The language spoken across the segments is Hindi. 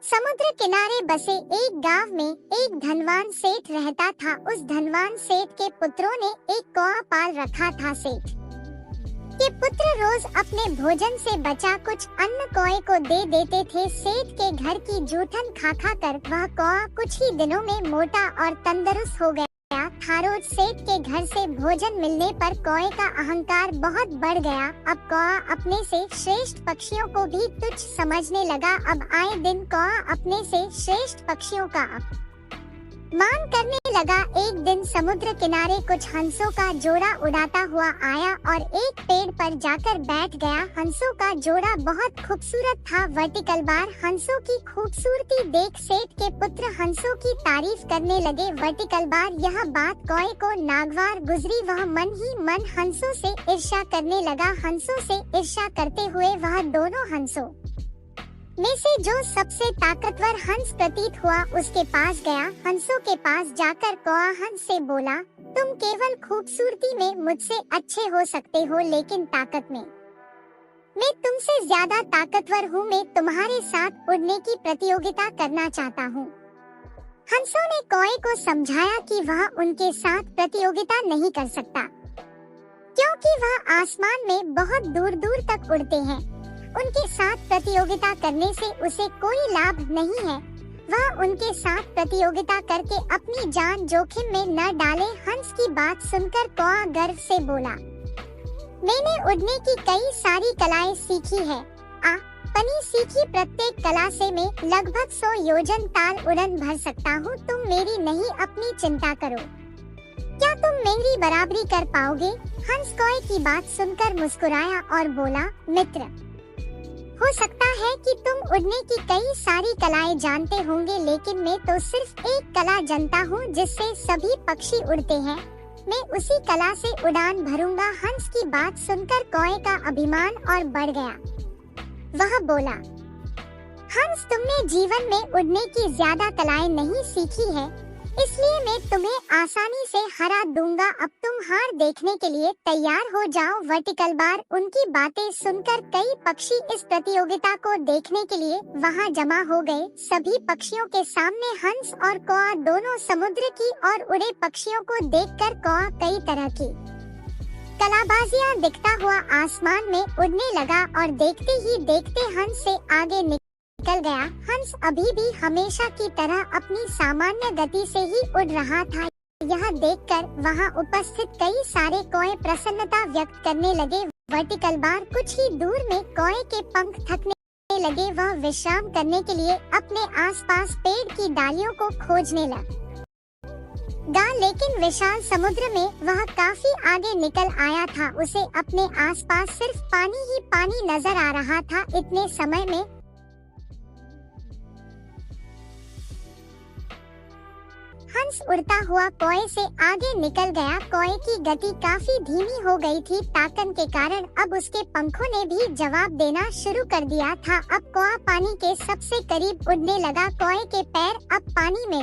समुद्र किनारे बसे एक गांव में एक धनवान सेठ रहता था। उस धनवान सेठ के पुत्रों ने एक कौआ पाल रखा था। सेठ के पुत्र रोज अपने भोजन से बचा कुछ अन्न कौए को दे देते थे। सेठ के घर की जूठन खा खा कर वह कौआ कुछ ही दिनों में मोटा और तंदुरुस्त हो गया था। रोज सेठ के घर से भोजन मिलने पर कौए का अहंकार बहुत बढ़ गया। अब कौआ अपने से श्रेष्ठ पक्षियों को भी तुच्छ समझने लगा। अब आए दिन कौआ अपने से श्रेष्ठ पक्षियों का मान करने लगा। एक दिन समुद्र किनारे कुछ हंसों का जोड़ा उड़ाता हुआ आया और एक पेड़ पर जाकर बैठ गया। हंसों का जोड़ा बहुत खूबसूरत था। वर्टिकल बार हंसों की खूबसूरती देख सेठ के पुत्र हंसों की तारीफ करने लगे। वर्टिकल बार यह बात कौए को नागवार गुजरी। वह मन ही मन हंसों से ईर्ष्या करने लगा। हंसों से ईर्ष्या करते हुए वह दोनों हंसों में से जो सबसे ताकतवर हंस प्रतीत हुआ उसके पास गया। हंसों के पास जाकर कौआ हंस से बोला, तुम केवल खूबसूरती में मुझसे अच्छे हो सकते हो, लेकिन ताकत में मैं तुमसे ज्यादा ताकतवर हूँ। मैं तुम्हारे साथ उड़ने की प्रतियोगिता करना चाहता हूँ। हंसों ने कौए को समझाया कि वह उनके साथ प्रतियोगिता नहीं कर सकता, क्योंकि वह आसमान में बहुत दूर दूर तक उड़ते हैं। उनके साथ प्रतियोगिता करने से उसे कोई लाभ नहीं है। वह उनके साथ प्रतियोगिता करके अपनी जान जोखिम में न डाले। हंस की बात सुनकर कौआ गर्व से बोला, मैंने उड़ने की कई सारी कलाएं सीखी है। पनी सीखी प्रत्येक कला से मैं लगभग 100 योजन ताल उड़न भर सकता हूँ। तुम मेरी नहीं, अपनी चिंता करो। क्या तुम मेरी बराबरी कर पाओगे? हंस कौए की बात सुनकर मुस्कुराया और बोला, मित्र, हो सकता है कि तुम उड़ने की कई सारी कलाएं जानते होंगे, लेकिन मैं तो सिर्फ एक कला जानता हूँ जिससे सभी पक्षी उड़ते हैं। मैं उसी कला से उड़ान भरूंगा। हंस की बात सुनकर कौए का अभिमान और बढ़ गया। वह बोला, हंस, तुमने जीवन में उड़ने की ज्यादा कलाएं नहीं सीखी है, इसलिए मैं तुम्हें आसानी से हरा दूंगा। अब तुम हार देखने के लिए तैयार हो जाओ। वर्टिकल बार उनकी बातें सुनकर कई पक्षी इस प्रतियोगिता को देखने के लिए वहां जमा हो गए। सभी पक्षियों के सामने हंस और कौआ दोनों समुद्र की और उड़े पक्षियों को देखकर कौआ कई तरह की कलाबाजियां दिखता हुआ आसमान में उड़ने लगा और देखते ही देखते हंस से आगे निकल गया। हंस अभी भी हमेशा की तरह अपनी सामान्य गति से ही उड़ रहा था। यह देखकर वहां उपस्थित कई सारे कौए प्रसन्नता व्यक्त करने लगे। वर्टिकल बार कुछ ही दूर में कौए के पंख थकने लगे। वह विश्राम करने के लिए अपने आसपास पेड़ की डालियों को खोजने लगा, लेकिन विशाल समुद्र में वह काफी आगे निकल आया था। उसे अपने आसपास सिर्फ पानी ही पानी नजर आ रहा था। इतने समय में हंस उड़ता हुआ कौए से आगे निकल गया। कौए की गति काफी धीमी हो गई थी। ताकन के कारण अब उसके पंखों ने भी जवाब देना शुरू कर दिया था। अब कौआ पानी के सबसे करीब उड़ने लगा। कौए के पैर अब पानी में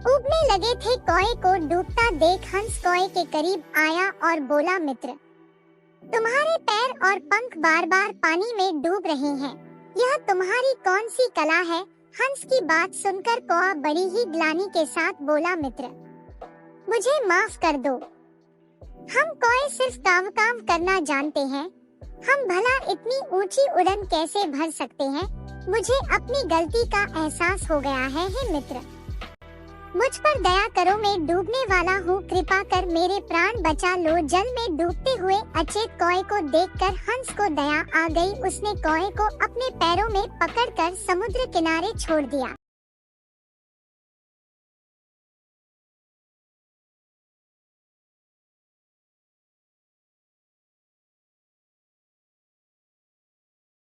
उबने लगे थे। कौए को डूबता देख हंस कौए के करीब आया और बोला, मित्र, तुम्हारे पैर और पंख बार बार पानी में डूब रहे हैं। यह तुम्हारी कौन सी कला है? हंस की बात सुनकर कौआ बड़ी ही ग्लानि के साथ बोला, मित्र, मुझे माफ कर दो। हम कौए सिर्फ काम करना जानते हैं। हम भला इतनी ऊंची उड़न कैसे भर सकते हैं? मुझे अपनी गलती का एहसास हो गया है। हे मित्र, मुझ पर दया करो, मैं डूबने वाला हूँ। कृपा कर मेरे प्राण बचा लो। जल में डूबते हुए अचेत कौए को देखकर हंस को दया आ गई। उसने कौए को अपने पैरों में पकड़कर समुद्र किनारे छोड़ दिया।